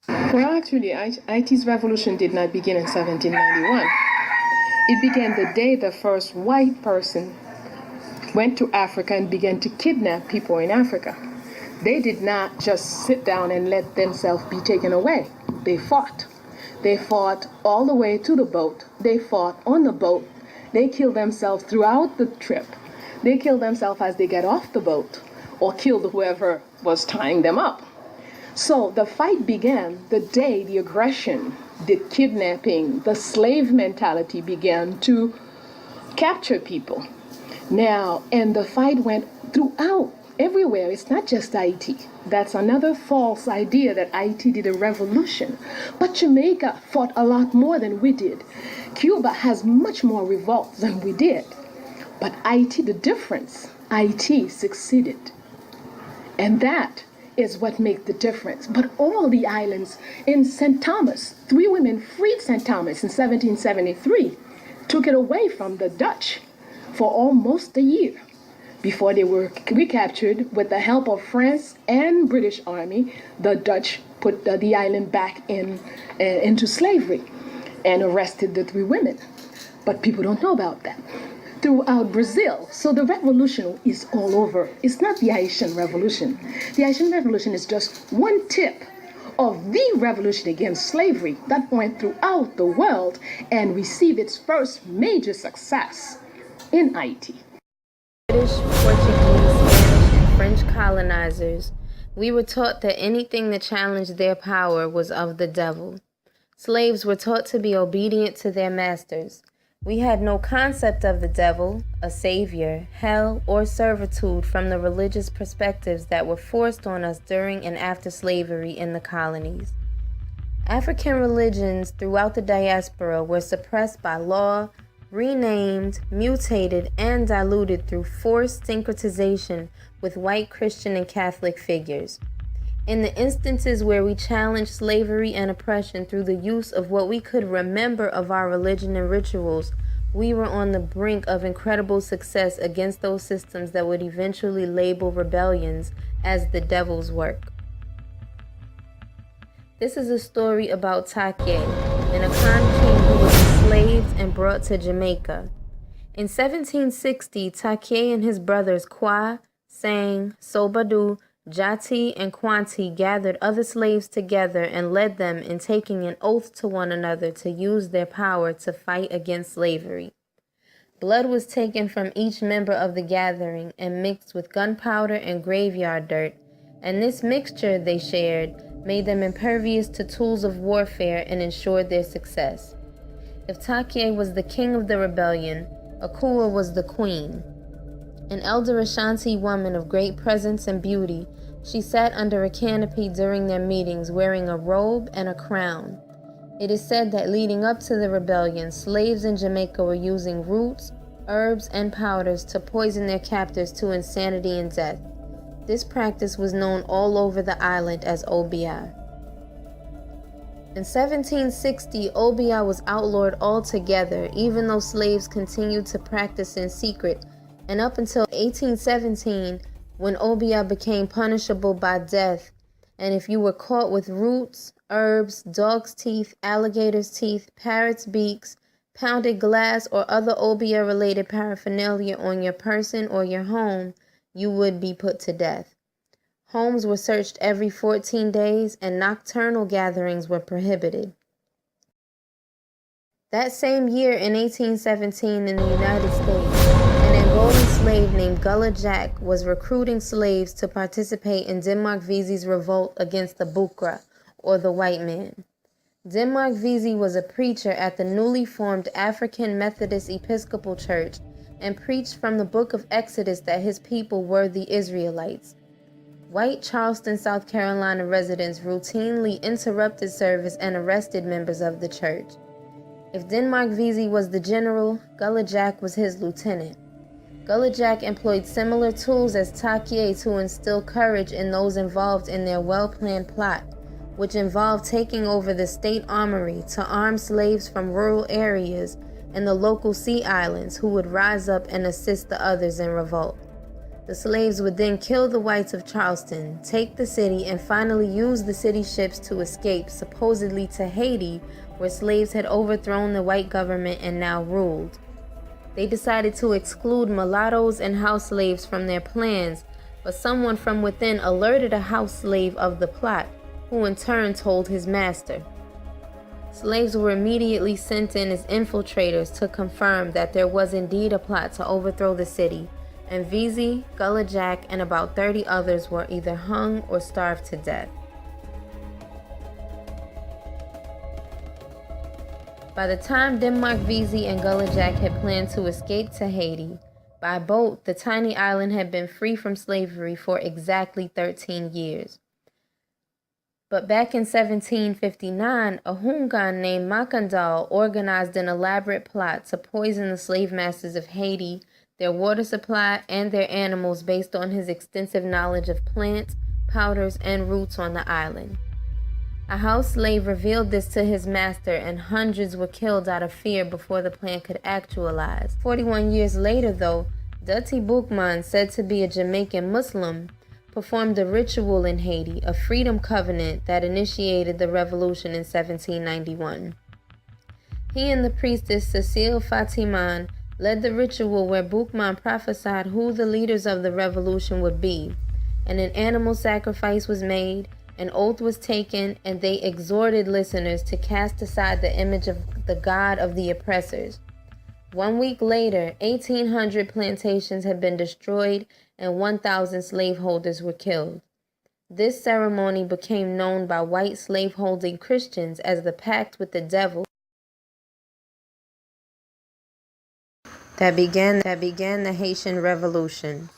Well, actually, Haiti's revolution did not begin in 1791. It began the day the first white person went to Africa and began to kidnap people in Africa. They did not just sit down and let themselves be taken away. They fought. They fought all the way to the boat. They fought on the boat. They killed themselves throughout the trip. They killed themselves as they get off the boat or killed whoever was tying them up. So the fight began the day the aggression, the kidnapping, the slave mentality began to capture people. Now, and the fight went throughout, everywhere. It's not just Haiti. That's another false idea that Haiti did a revolution. But Jamaica fought a lot more than we did. Cuba has much more revolts than we did. But Haiti, the difference, Haiti succeeded. And that is what makes the difference. But all the islands in St. Thomas, 3 women freed St. Thomas in 1773, took it away from the Dutch for almost a year before they were recaptured with the help of France and British Army. The Dutch put the island back into slavery and arrested the 3 women. But people don't know about that. Throughout Brazil. So the revolution is all over. It's not the Haitian revolution. The Haitian revolution is just one tip of the revolution against slavery that went throughout the world and received its first major success in Haiti. British, Portuguese, Spanish, and French colonizers, we were taught that anything that challenged their power was of the devil. Slaves were taught to be obedient to their masters. We had no concept of the devil, a savior, hell, or servitude from the religious perspectives that were forced on us during and after slavery in the colonies. African religions throughout the diaspora were suppressed by law, renamed, mutated, and diluted through forced syncretization with white Christian and Catholic figures. In the instances where we challenged slavery and oppression through the use of what we could remember of our religion and rituals, we were on the brink of incredible success against those systems that would eventually label rebellions as the devil's work. This is a story about Tacky, an Akan king who was enslaved and brought to Jamaica. In 1760, Tacky and his brothers Kwa, Sang, Sobadu, Jati, and Kwanti gathered other slaves together and led them in taking an oath to one another to use their power to fight against slavery. Blood was taken from each member of the gathering and mixed with gunpowder and graveyard dirt, and this mixture, they shared, made them impervious to tools of warfare and ensured their success. If Tacky was the king of the rebellion, Akua was the queen. An elder Ashanti woman of great presence and beauty, she sat under a canopy during their meetings wearing a robe and a crown. It is said that leading up to the rebellion, slaves in Jamaica were using roots, herbs, and powders to poison their captors to insanity and death. This practice was known all over the island as Obeah. In 1760, Obeah was outlawed altogether, even though slaves continued to practice in secret, and up until 1817, when Obeah became punishable by death, and if you were caught with roots, herbs, dog's teeth, alligator's teeth, parrot's beaks, pounded glass, or other Obeah-related paraphernalia on your person or your home, you would be put to death. Homes were searched every 14 days, and nocturnal gatherings were prohibited. That same year, in 1817, in the United States, an Angolan slave named Gullah Jack was recruiting slaves to participate in Denmark Vesey's revolt against the Bukra, or the white man. Denmark Vesey was a preacher at the newly formed African Methodist Episcopal Church and preached from the book of Exodus that his people were the Israelites. White Charleston, South Carolina residents routinely interrupted service and arrested members of the church. If Denmark Vesey was the general, Gullah Jack was his lieutenant. Gullah Jack employed similar tools as Tacky to instill courage in those involved in their well-planned plot, which involved taking over the state armory to arm slaves from rural areas and the local sea islands who would rise up and assist the others in revolt. The slaves would then kill the whites of Charleston, take the city, and finally use the city ships to escape, supposedly to Haiti, where slaves had overthrown the white government and now ruled. They decided to exclude mulattoes and house slaves from their plans, but someone from within alerted a house slave of the plot, who in turn told his master. Slaves were immediately sent in as infiltrators to confirm that there was indeed a plot to overthrow the city, and Vesey, Gullah Jack, and about 30 others were either hung or starved to death. By the time Denmark Vesey and Gullah Jack had planned to escape to Haiti, by boat, the tiny island had been free from slavery for exactly 13 years. But back in 1759, a Hoongan named Makandal organized an elaborate plot to poison the slave masters of Haiti, their water supply, and their animals based on his extensive knowledge of plants, powders, and roots on the island. A house slave revealed this to his master, and hundreds were killed out of fear before the plan could actualize. 41 years later, though, Dutty Boukman, said to be a Jamaican Muslim, performed a ritual in Haiti, a freedom covenant that initiated the revolution in 1791. He and the priestess Cecile Fatiman led the ritual where Boukman prophesied who the leaders of the revolution would be, and an animal sacrifice was made, an oath was taken, and they exhorted listeners to cast aside the image of the god of the oppressors. 1 week later, 1,800 plantations had been destroyed and 1,000 slaveholders were killed. This ceremony became known by white slaveholding Christians as the Pact with the Devil that began the Haitian Revolution.